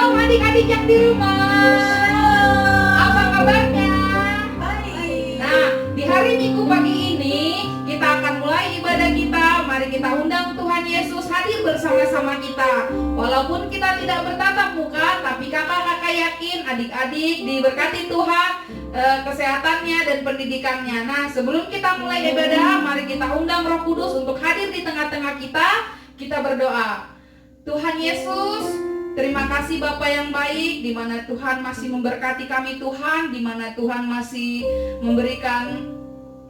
Shalom adik-adik yang di rumah. Apa kabarnya? Baik. Nah, di hari Minggu pagi ini kita akan mulai ibadah kita. Mari kita undang Tuhan Yesus hadir bersama-sama kita. Walaupun kita tidak bertatap muka, tapi kakak-kakak yakin adik-adik diberkati Tuhan kesehatannya dan pendidikannya. Nah, sebelum kita mulai ibadah, mari kita undang Roh Kudus untuk hadir di tengah-tengah kita. Kita berdoa. Tuhan Yesus, terima kasih Bapa yang baik, di mana Tuhan masih memberkati kami Tuhan, di mana Tuhan masih memberikan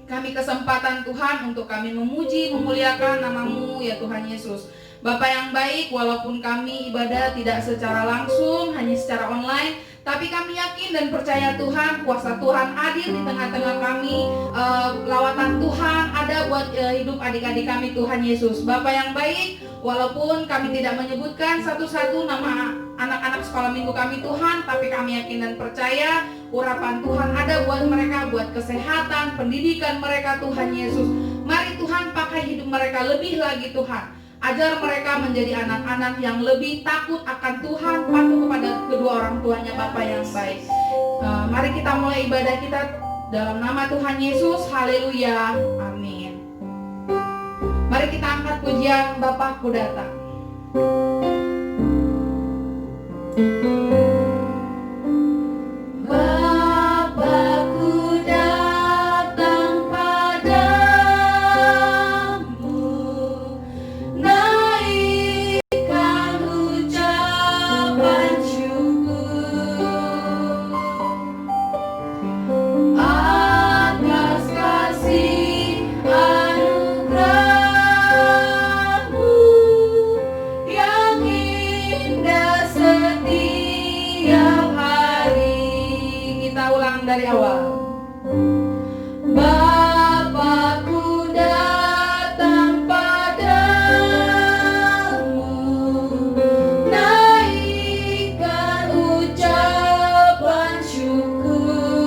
kami kesempatan Tuhan untuk kami memuji, memuliakan nama-Mu ya Tuhan Yesus. Bapa yang baik, walaupun kami ibadah tidak secara langsung, hanya secara online, tapi kami yakin dan percaya Tuhan, kuasa Tuhan hadir di tengah-tengah kami. Lawatan Tuhan ada buat hidup adik-adik kami Tuhan Yesus. Bapa yang baik, walaupun kami tidak menyebutkan satu-satu nama anak-anak sekolah minggu kami Tuhan, tapi kami yakin dan percaya urapan Tuhan ada buat mereka, buat kesehatan, pendidikan mereka Tuhan Yesus. Mari Tuhan pakai hidup mereka lebih lagi Tuhan. Ajar mereka menjadi anak-anak yang lebih takut akan Tuhan, patuh kepada kedua orang tuanya Bapa yang baik. Mari kita mulai ibadah kita dalam nama Tuhan Yesus. Haleluya. Amin. Mari kita angkat pujian Bapakku datang. Dari awal. Bapakku datang padamu, naikkan ucapan syukur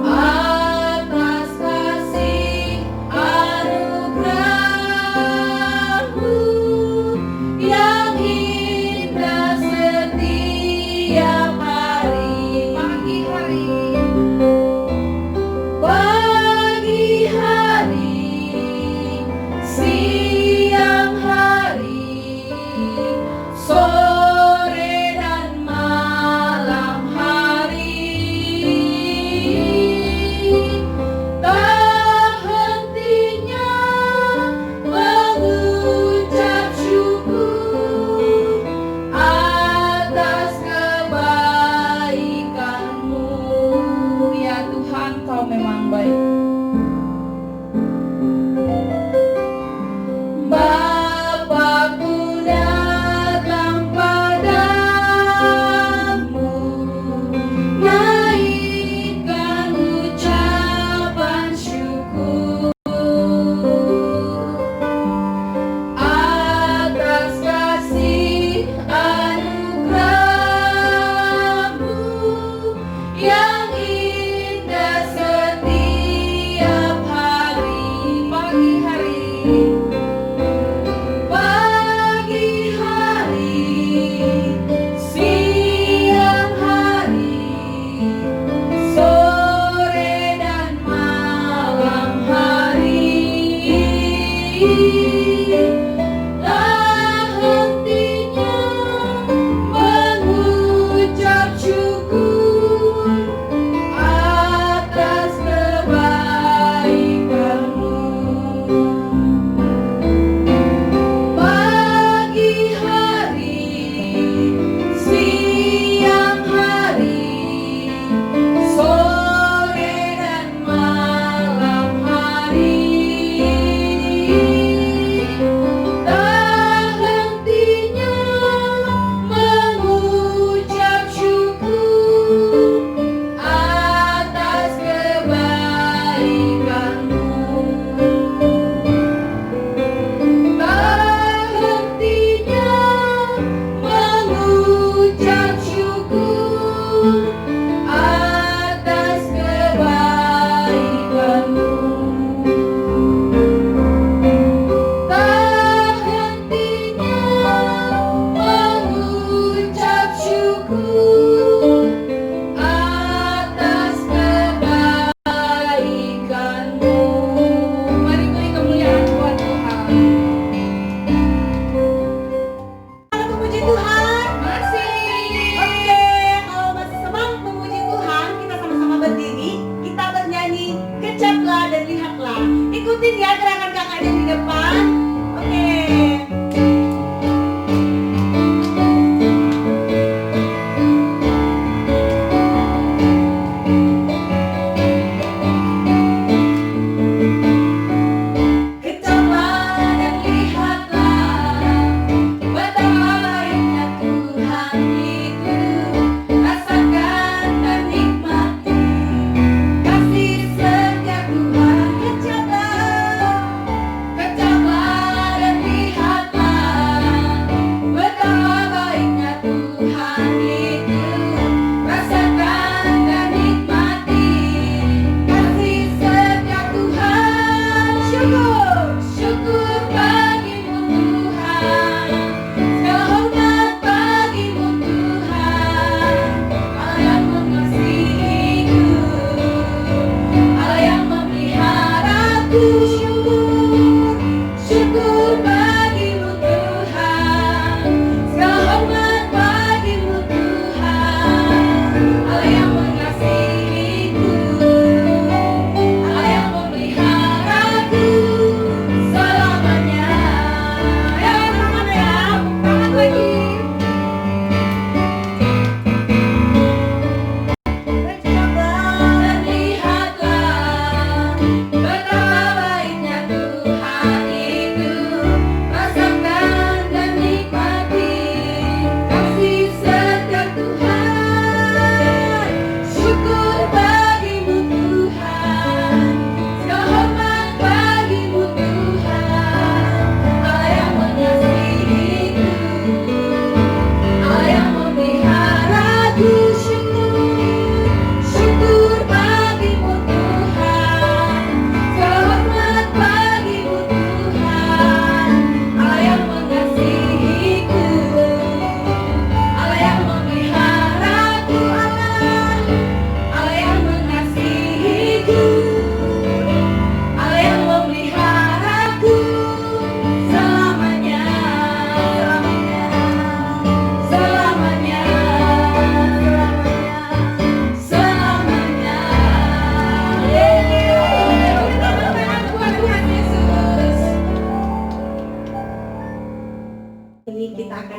atas kasih anugerah-Mu yang indah setiap hari.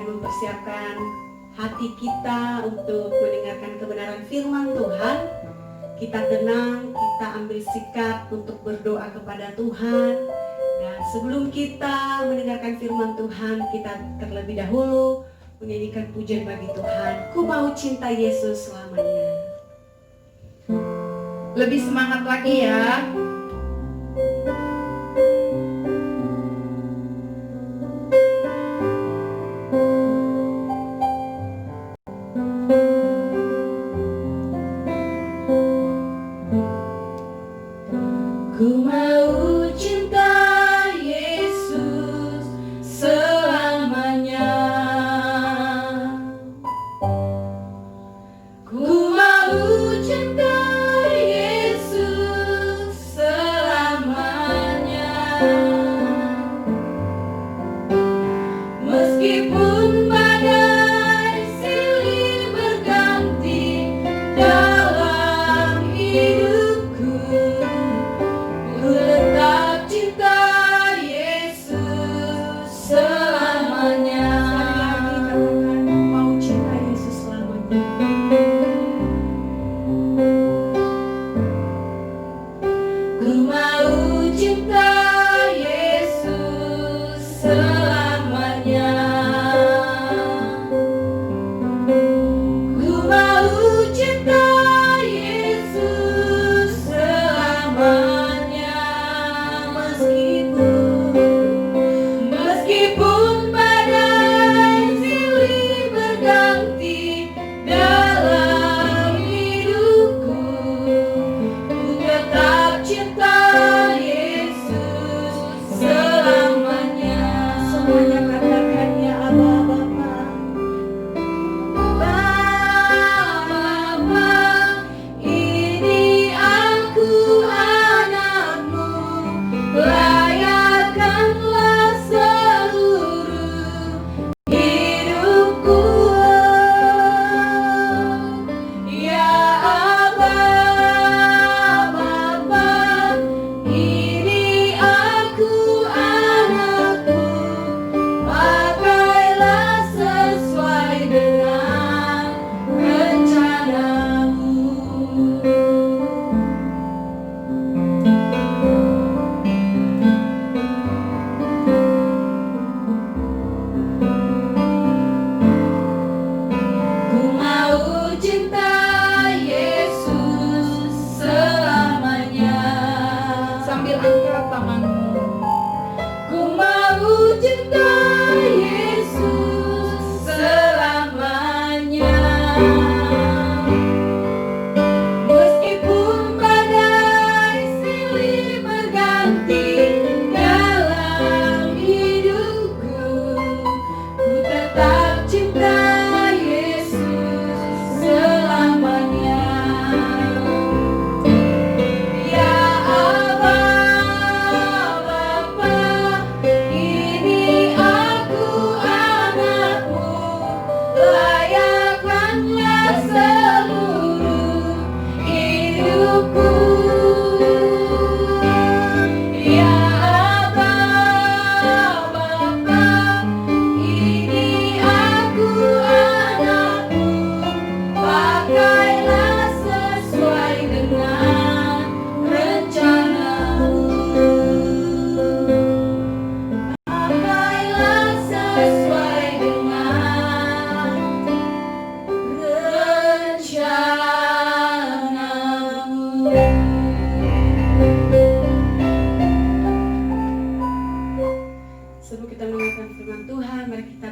mempersiapkan hati kita untuk mendengarkan kebenaran firman Tuhan, kita tenang, kita ambil sikap untuk berdoa kepada Tuhan. Dan sebelum kita mendengarkan firman Tuhan, kita terlebih dahulu menyanyikan pujian bagi Tuhan. Ku mau cinta Yesus selamanya. Lebih semangat lagi ya. Ku mau cinta Yesus selamanya. Ku mau cinta Yesus selamanya. Meskipun badai silih berganti dalam hidupku, ku tetap cinta Yesus selamanya.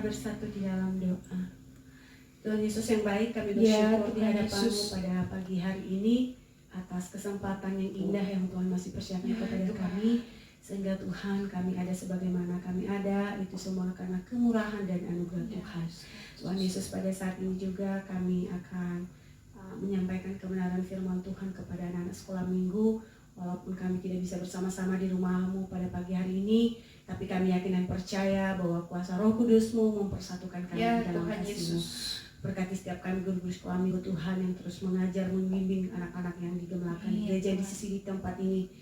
bersatu di dalam doa. Tuhan Yesus yang baik, kami bersyukur di hadapan-Mu pada pagi hari ini atas kesempatan yang indah yang Tuhan masih persiapkan kepada kami, sehingga Tuhan kami ada sebagaimana kami ada, itu semua karena kemurahan dan anugerah Tuhan. Tuhan Yesus, pada saat ini juga kami akan menyampaikan kebenaran firman Tuhan kepada anak-anak sekolah minggu. Walaupun kami tidak bisa bersama-sama di rumah-Mu pada pagi hari ini, tapi kami yakin dan percaya bahwa kuasa Roh Kudus-Mu mempersatukan kami dalam kasih-Mu. Berkati setiap kami guru-guru sekolah minggu Tuhan yang terus mengajar, membimbing anak-anak yang digemelakan di gereja di sisi di tempat ini.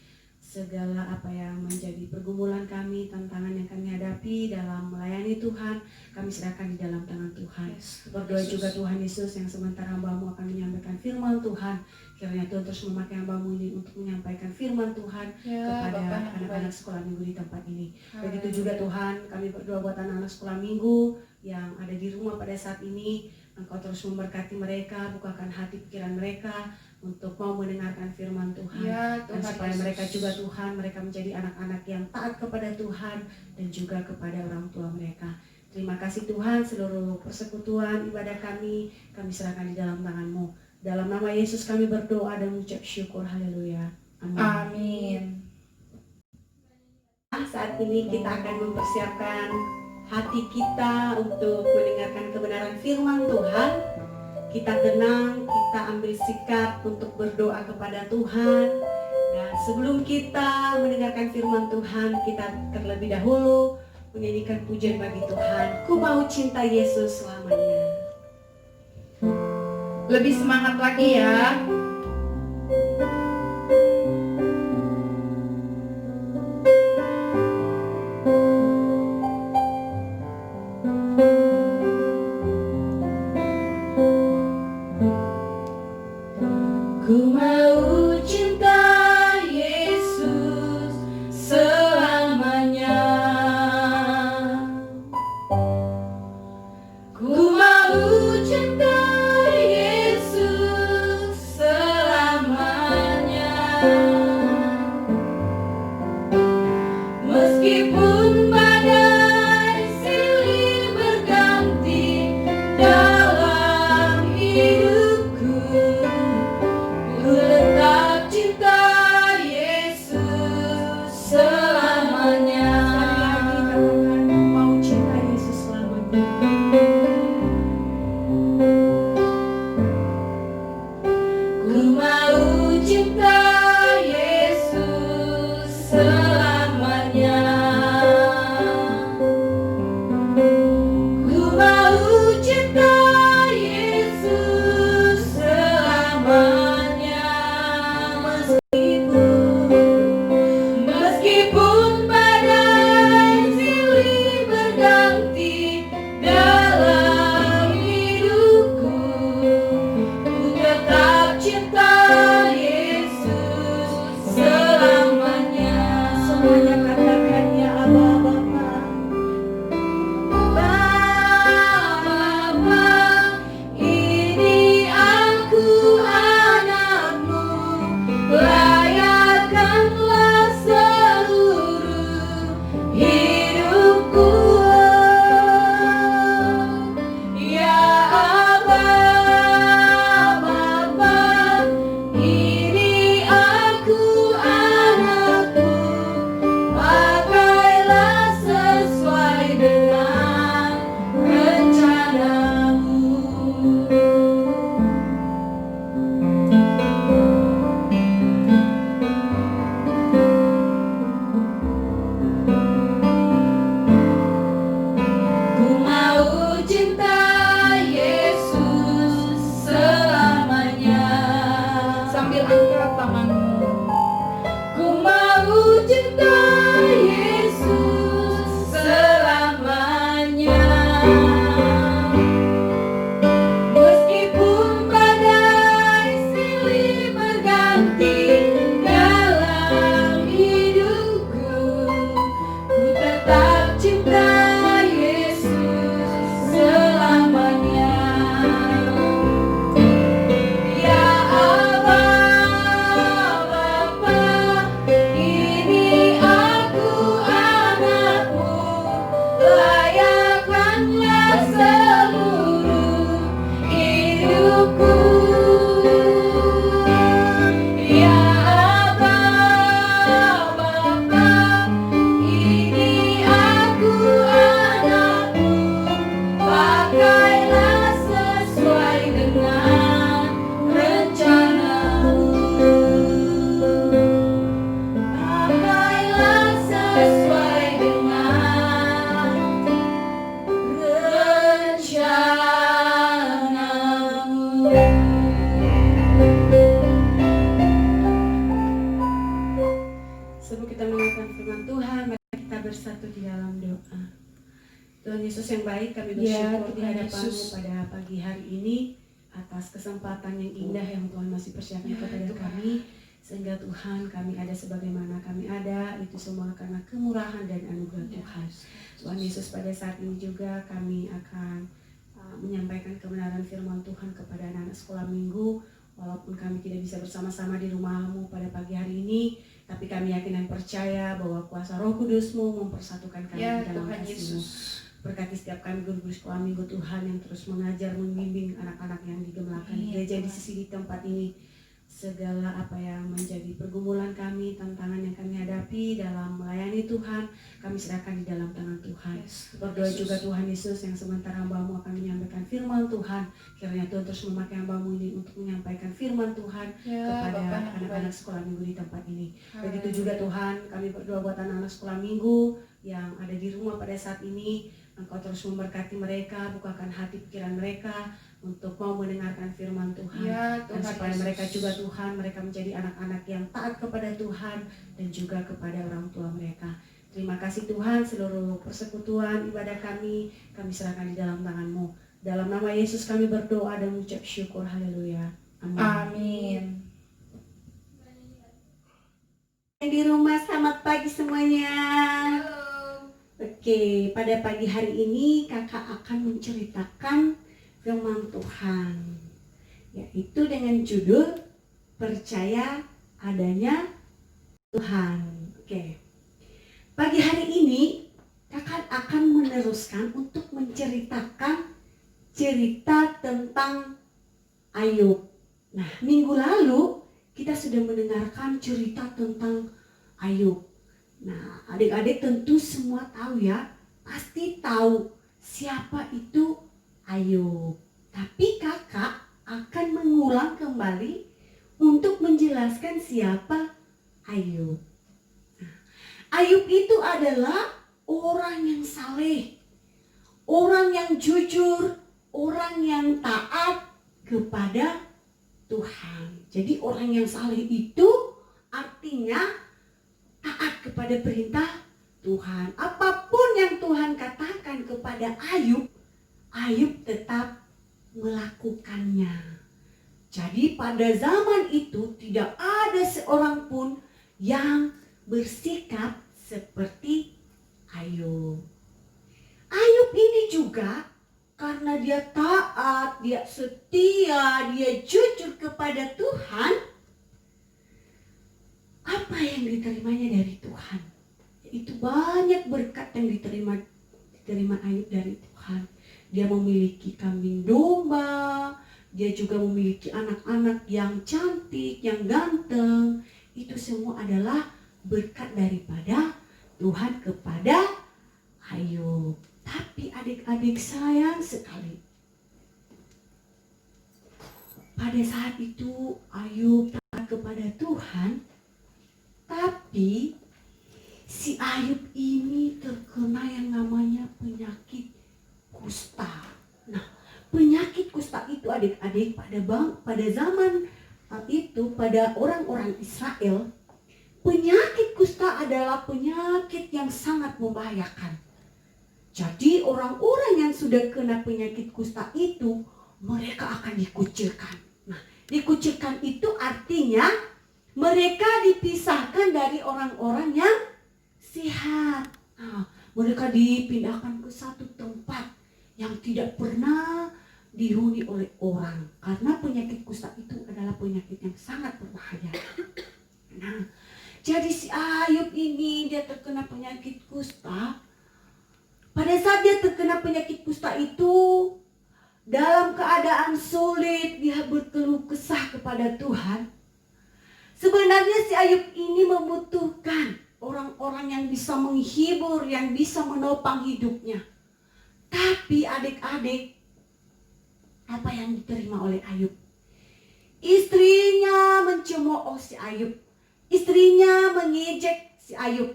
segala apa yang menjadi pergumulan kami, tantangan yang kami hadapi dalam melayani Tuhan, kami serahkan di dalam tangan Tuhan. Berdoa juga Tuhan Yesus yang sementara hamba-Mu akan menyampaikan firman Tuhan, kiranya Tuhan terus memakai hamba-Mu ini untuk menyampaikan firman Tuhan kepada anak-anak sekolah minggu di tempat ini. Begitu juga Tuhan, kami berdoa buat anak-anak sekolah minggu yang ada di rumah pada saat ini. Engkau terus memberkati mereka, bukakan hati pikiran mereka untuk mau mendengarkan firman Tuhan. Dan supaya mereka juga Tuhan, mereka menjadi anak-anak yang taat kepada Tuhan dan juga kepada orang tua mereka. Terima kasih Tuhan, seluruh persekutuan ibadah kami serahkan di dalam tangan-Mu. Dalam nama Yesus kami berdoa dan mengucap syukur, haleluya. Amin. Saat ini kita akan mempersiapkan hati kita untuk mendengarkan kebenaran firman Tuhan. Kita tenang, kita ambil sikap untuk berdoa kepada Tuhan. Dan sebelum kita mendengarkan firman Tuhan, kita terlebih dahulu menyanyikan pujian bagi Tuhan. Ku mau cinta Yesus selamanya. Lebih semangat lagi ya. Ku mau cinta Yesus selamanya. Ku mau cinta Yesus selamanya. Meskipun badai silih berganti dalam hidupku, ku tetap cinta Yesus selamanya. Sekali lagi katakan, mau cinta Yesus selamanya. Ku mau cinta Yesus selamanya. Ku mau cinta Yesus selamanya. Meskipun badai silih berganti dalam hidupku, ku tetap cinta Yesus selamanya. Semuanya katakan ya Allah Bapa. Bapa, ini aku anak-Mu, layakkanlah seluruh hidupku. Ya Allah Bapa, ini aku anak-Mu, pakailah sesuai dengan rencana-Mu. Ku mau cinta Yesus selamanya. Sambil angkat tanganmu. Ku mau cinta Yesus selamanya. Meskipun badai silih berganti dalam hidupku, ku tetap cinta Yesus selamanya. Ya Allah Bapa, ini aku anak-Mu, layakkanlah seluruh hidupku. Ya Allah Bapa, ini aku anak-Mu, pakailah sesuai dengan rencana-Mu. Pakailah sesuai dengan rencana-Mu. Tuhan Yesus yang baik, kami Ya, bersyukur di Tuhan hadapan-Mu Yesus. pada pagi hari ini atas kesempatan yang indah yang Tuhan masih persiapkan Ya, kepada Tuhan. kami. Sehingga Tuhan, kami ada sebagaimana kami ada, itu semua karena kemurahan dan anugerah Tuhan. Tuhan Yesus, pada saat ini juga kami akan menyampaikan kebenaran firman Tuhan kepada anak-anak sekolah minggu. Walaupun kami tidak bisa bersama-sama di rumah-Mu pada pagi hari ini, tapi kami yakin dan percaya bahwa kuasa Roh Kudus-Mu mempersatukan kami Ya, di dalam Tuhan kasih-Mu. Yesus. Berkati setiap kami guru-guru sekolah minggu Tuhan yang terus mengajar, membimbing anak-anak yang digemelakan di Iya, gereja di Tuhan. sisi di tempat ini. Segala apa yang menjadi pergumulan kami, tantangan yang kami hadapi dalam melayani Tuhan, kami serahkan di dalam tangan Tuhan. Yes, Tuhan Berdoa Yesus. juga Tuhan Yesus yang sementara hamba-Mu akan menyampaikan firman Tuhan. Kiranya Tuhan terus memakai hamba-Mu ini untuk menyampaikan firman Tuhan Ya, kepada Bapa yang anak-anak baik. sekolah minggu di tempat ini. Begitu Haleluya. juga Tuhan, kami berdoa buat anak-anak sekolah minggu yang ada di rumah pada saat ini. Engkau terus memberkati mereka, bukakan hati pikiran mereka untuk mau mendengarkan firman Tuhan. Ya, Dan Tuhan supaya Yesus. mereka juga Tuhan, mereka menjadi anak-anak yang taat kepada Tuhan dan juga kepada orang tua mereka. Terima kasih Tuhan, seluruh persekutuan ibadah kami serahkan di dalam tangan-Mu. Dalam nama Yesus kami berdoa dan mengucap syukur, haleluya. Amin. Amin. Yang di rumah, selamat pagi semuanya. Halo. Oke, pada pagi hari ini kakak akan menceritakan firman Tuhan, yaitu dengan judul Percaya Adanya Tuhan. Oke, pagi hari ini kakak akan meneruskan untuk menceritakan cerita tentang Ayub. Nah, minggu lalu kita sudah mendengarkan cerita tentang Ayub. Nah, adik-adik tentu semua tahu ya, pasti tahu siapa itu Ayub. Tapi kakak akan mengulang kembali untuk menjelaskan siapa Ayub. Nah, Ayub itu adalah orang yang saleh, orang yang jujur, orang yang taat kepada Tuhan. Jadi orang yang saleh itu artinya taat kepada perintah Tuhan. Apapun yang Tuhan katakan kepada Ayub, Ayub tetap melakukannya. Jadi pada zaman itu tidak ada seorang pun yang bersikap seperti Ayub. Ayub ini juga karena dia taat, dia setia, dia jujur kepada Tuhan, apa yang diterimanya dari Tuhan? Itu banyak berkat yang diterima Ayub dari Tuhan. Dia memiliki kambing domba, dia juga memiliki anak-anak yang cantik, yang ganteng. Itu semua adalah berkat daripada Tuhan kepada Ayub. Tapi adik-adik sayang sekali, pada saat itu Ayub taat kepada Tuhan, tapi si Ayub ini terkena yang namanya penyakit kusta. Nah, penyakit kusta itu adik-adik pada zaman itu, pada orang-orang Israel, penyakit kusta adalah penyakit yang sangat membahayakan. Jadi orang-orang yang sudah kena penyakit kusta itu, mereka akan dikucilkan. Nah, dikucilkan itu artinya mereka dipisahkan dari orang-orang yang sehat. Nah, mereka dipindahkan ke satu tempat yang tidak pernah dihuni oleh orang. Karena penyakit kusta itu adalah penyakit yang sangat berbahaya. Nah, jadi si Ayub ini dia terkena penyakit kusta. Pada saat dia terkena penyakit kusta itu, dalam keadaan sulit, dia berkeluh kesah kepada Tuhan. Sebenarnya si Ayub ini membutuhkan orang-orang yang bisa menghibur, yang bisa menopang hidupnya. Tapi adik-adik, apa yang diterima oleh Ayub? Istrinya mencemooh si Ayub. Istrinya mengejek si Ayub.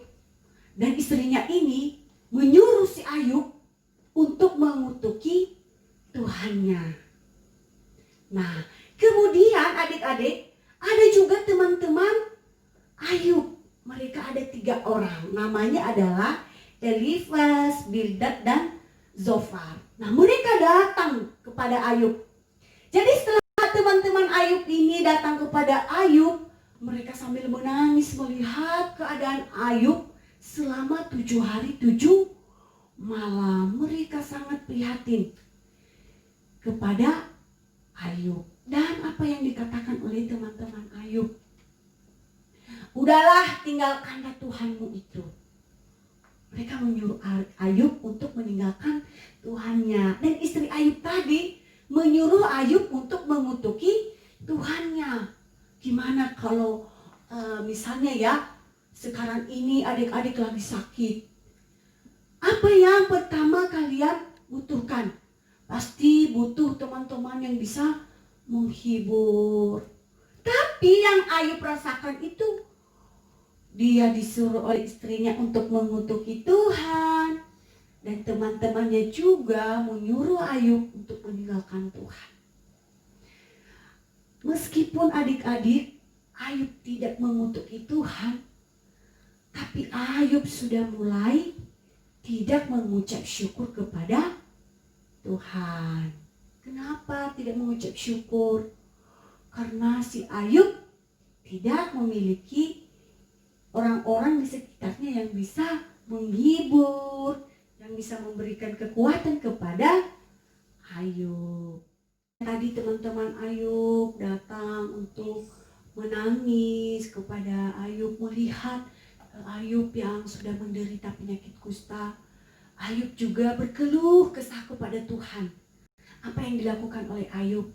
Dan istrinya ini menyuruh si Ayub untuk mengutuki Tuhannya. Nah, kemudian adik-adik, ada juga teman-teman Ayub. Mereka ada 3 orang. Namanya adalah Elifaz, Bildad, dan Zofar. Nah, mereka datang kepada Ayub. Jadi setelah teman-teman Ayub ini datang kepada Ayub, mereka sambil menangis melihat keadaan Ayub selama 7 hari 7 malam. Mereka sangat prihatin kepada Ayub. Dan apa yang dikatakan oleh teman-teman Ayub? Udahlah, tinggalkanlah Tuhanmu itu. Mereka menyuruh Ayub untuk meninggalkan Tuhannya. Dan istri Ayub tadi menyuruh Ayub untuk mengutuki Tuhannya. Gimana kalau misalnya ya, sekarang ini adik-adik lagi sakit. Apa yang pertama kalian butuhkan? Pasti butuh teman-teman yang bisa menghibur. Tapi yang Ayub rasakan itu, dia disuruh oleh istrinya untuk mengutuki Tuhan. Dan teman-temannya juga menyuruh Ayub untuk meninggalkan Tuhan. Meskipun adik-adik Ayub tidak mengutuki Tuhan, tapi Ayub sudah mulai tidak mengucap syukur kepada Tuhan. Kenapa tidak mengucap syukur? Karena si Ayub tidak memiliki orang-orang di sekitarnya yang bisa menghibur, yang bisa memberikan kekuatan kepada Ayub. Tadi teman-teman Ayub datang untuk menangis kepada Ayub, melihat Ayub yang sudah menderita penyakit kusta. Ayub juga berkeluh kesah kepada Tuhan. Apa yang dilakukan oleh Ayub?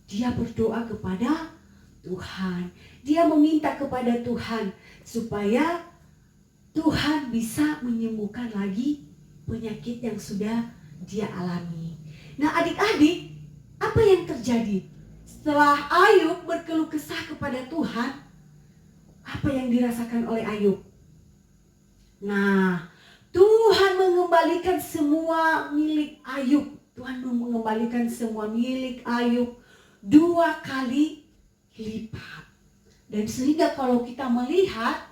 Dia berdoa kepada Tuhan. Dia meminta kepada Tuhan supaya Tuhan bisa menyembuhkan lagi penyakit yang sudah dia alami. Nah, adik-adik, apa yang terjadi? Setelah Ayub berkeluh kesah kepada Tuhan, apa yang dirasakan oleh Ayub? Nah, Tuhan mengembalikan semua milik Ayub. Tuhan mengembalikan semua milik Ayub 2 kali lipat. Dan sehingga kalau kita melihat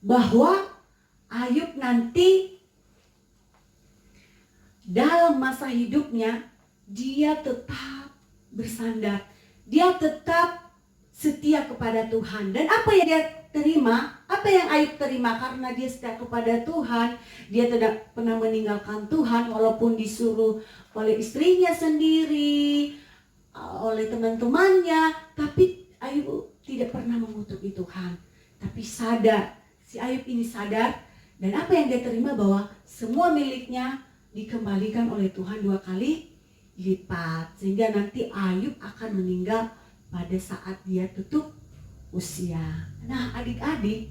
bahwa Ayub nanti dalam masa hidupnya, dia tetap bersandar, dia tetap setia kepada Tuhan. Dan apa yang dia terima, apa yang Ayub terima, karena dia setia kepada Tuhan, dia tidak pernah meninggalkan Tuhan walaupun disuruh oleh istrinya sendiri, oleh teman-temannya, tapi Ayub tidak pernah mengutuki Tuhan. Tapi sadar, si Ayub ini sadar, dan apa yang dia terima bahwa semua miliknya dikembalikan oleh Tuhan 2 kali lipat. Sehingga nanti Ayub akan meninggal pada saat dia tutup usia. Nah, adik-adik,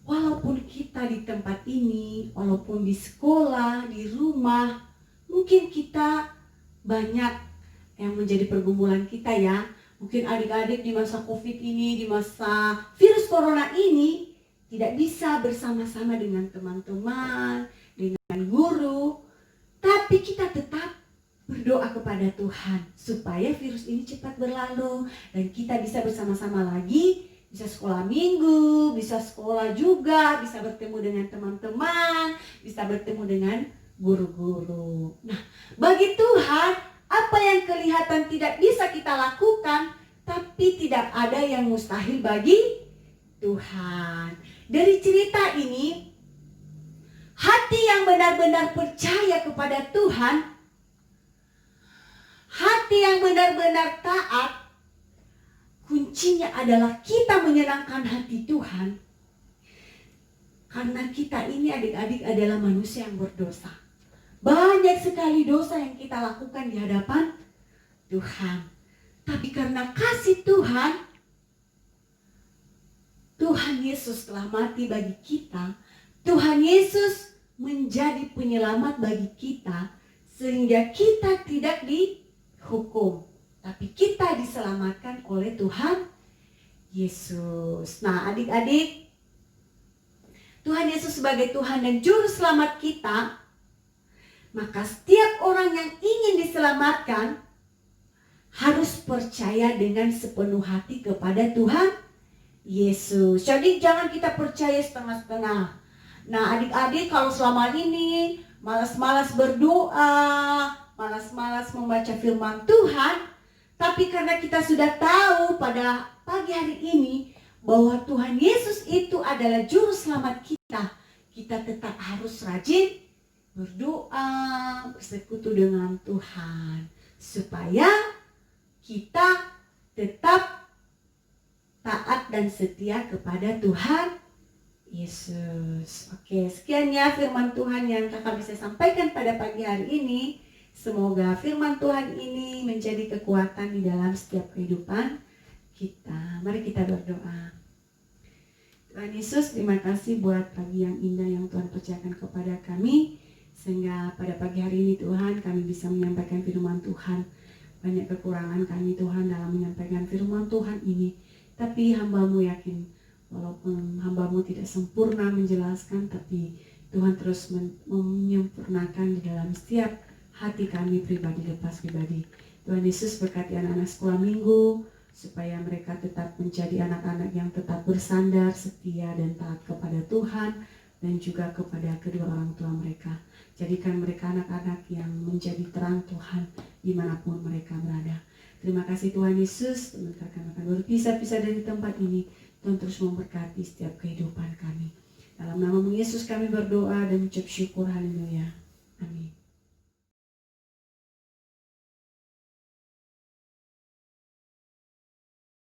walaupun kita di tempat ini, walaupun di sekolah, di rumah, mungkin kita banyak yang menjadi pergumulan kita ya. Mungkin adik-adik di masa COVID ini, di masa virus corona ini, tidak bisa bersama-sama dengan teman-teman, dengan guru. Tapi kita tetap berdoa kepada Tuhan supaya virus ini cepat berlalu dan kita bisa bersama-sama lagi, bisa sekolah minggu, bisa sekolah juga, bisa bertemu dengan teman-teman, bisa bertemu dengan guru-guru. Nah, bagi Tuhan, apa yang kelihatan tidak bisa kita lakukan, tapi tidak ada yang mustahil bagi Tuhan. Dari cerita ini, hati yang benar-benar percaya kepada Tuhan, hati yang benar-benar taat, kuncinya adalah kita menyenangkan hati Tuhan. Karena kita ini adik-adik adalah manusia yang berdosa. Banyak sekali dosa yang kita lakukan di hadapan Tuhan. Tapi karena kasih Tuhan, Tuhan Yesus telah mati bagi kita. Tuhan Yesus menjadi penyelamat bagi kita. Sehingga kita tidak dihukum, tapi kita diselamatkan oleh Tuhan Yesus. Nah, adik-adik, Tuhan Yesus sebagai Tuhan dan Juru Selamat kita, maka setiap orang yang ingin diselamatkan harus percaya dengan sepenuh hati kepada Tuhan Yesus. Jadi jangan kita percaya setengah-setengah. Nah, adik-adik, kalau selama ini malas-malas berdoa, malas-malas membaca firman Tuhan. Tapi karena kita sudah tahu pada pagi hari ini bahwa Tuhan Yesus itu adalah juru selamat kita, kita tetap harus rajin berdoa, bersekutu dengan Tuhan, supaya kita tetap taat dan setia kepada Tuhan Yesus. Oke, sekian ya firman Tuhan yang kakak bisa sampaikan pada pagi hari ini. Semoga firman Tuhan ini menjadi kekuatan di dalam setiap kehidupan kita. Mari kita berdoa. Tuhan Yesus, terima kasih buat pagi yang indah yang Tuhan percayakan kepada kami. Sehingga pada pagi hari ini Tuhan kami bisa menyampaikan firman Tuhan. Banyak kekurangan kami Tuhan dalam menyampaikan firman Tuhan ini. Tapi hamba-Mu yakin walaupun hamba-Mu tidak sempurna menjelaskan, tapi Tuhan terus menyempurnakan di dalam setiap hati kami pribadi lepas pribadi. Tuhan Yesus berkati anak-anak sekolah minggu supaya mereka tetap menjadi anak-anak yang tetap bersandar, setia dan taat kepada Tuhan dan juga kepada kedua orang tua mereka. Jadikan mereka anak-anak yang menjadi terang Tuhan dimanapun mereka berada. Terima kasih Tuhan Yesus, sebentar kami akan berpisah-pisah dari tempat ini. Tuhan terus memberkati setiap kehidupan kami. Dalam nama Yesus kami berdoa dan ucap syukur, haleluya.